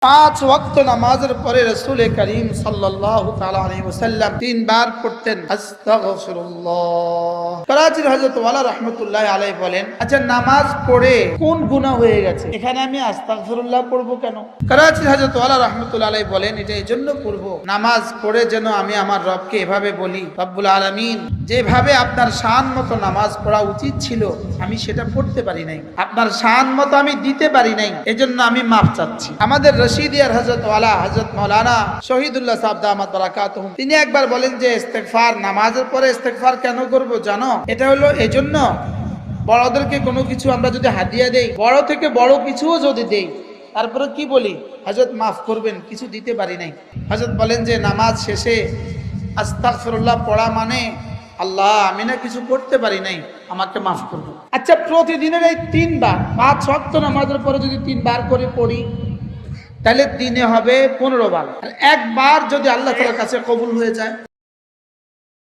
পাঁচ ওয়াক্ত নামাজের পরে রাসূল করিম সাল্লাল্লাহু তাআলা আলাইহি ওয়াসাল্লাম তিনবার পড়তেন আস্তাগফিরুল্লাহ। করাচির হযরত ওয়ালা রাহমাতুল্লাহি আলাইহি বলেন, আচ্ছা নামাজ পড়ে কোন গুনাহ হয়ে গেছে, এখানে আমি আস্তাগফিরুল্লাহ পড়বো কেন? করাচির হযরত ওয়ালা রাহমাতুল্লাহি আলাইহি বলেন, এটা এজন্য পড়বো, নামাজ পড়ে যেন আমি আমার রবকে এভাবে বলি, রব্বুল আলামিন যেভাবে আপনার শান মতো নামাজ পড়া উচিত ছিল আমি সেটা পড়তে পারি নাই, আপনার শান মতো আমি দিতে পারি নাই, এজন্য আমি মাফ চাচ্ছি। আমাদের রশিদিয়ার হযরত ওয়ালা হযরত মাওলানা শহীদুল্লাহ সাহেব দামাত বারাকাতুহুম তিনি একবার বলেন যে ইস্তেগফার, নামাজের পরে ইস্তেগফার কেন করব জানো? এটা হলো এজন্য, বড়দেরকে কোনো কিছু আমরা যদি হাদিয়া দেই, বড় থেকে বড় কিছুও যদি দেই, তারপরে কি বলি, হযরত মাফ করবেন, কিছু দিতে পারি নাই। হযরত বলেন যে নামাজ শেষে আস্তাগফিরুল্লাহ পড়া মানে আল্লাহ আমি না কিছু করতে পারি নাই, আমাকে মাফ করবো। আচ্ছা প্রতিদিনের এই তিনবার, পাঁচ ওয়াক্ত নামাজের পরে যদি তিনবার করে পড়ি তাহলে দিনে হবে 15 বার, আর একবার যদি আল্লাহ তাআলার কাছে কবুল হয়ে যায়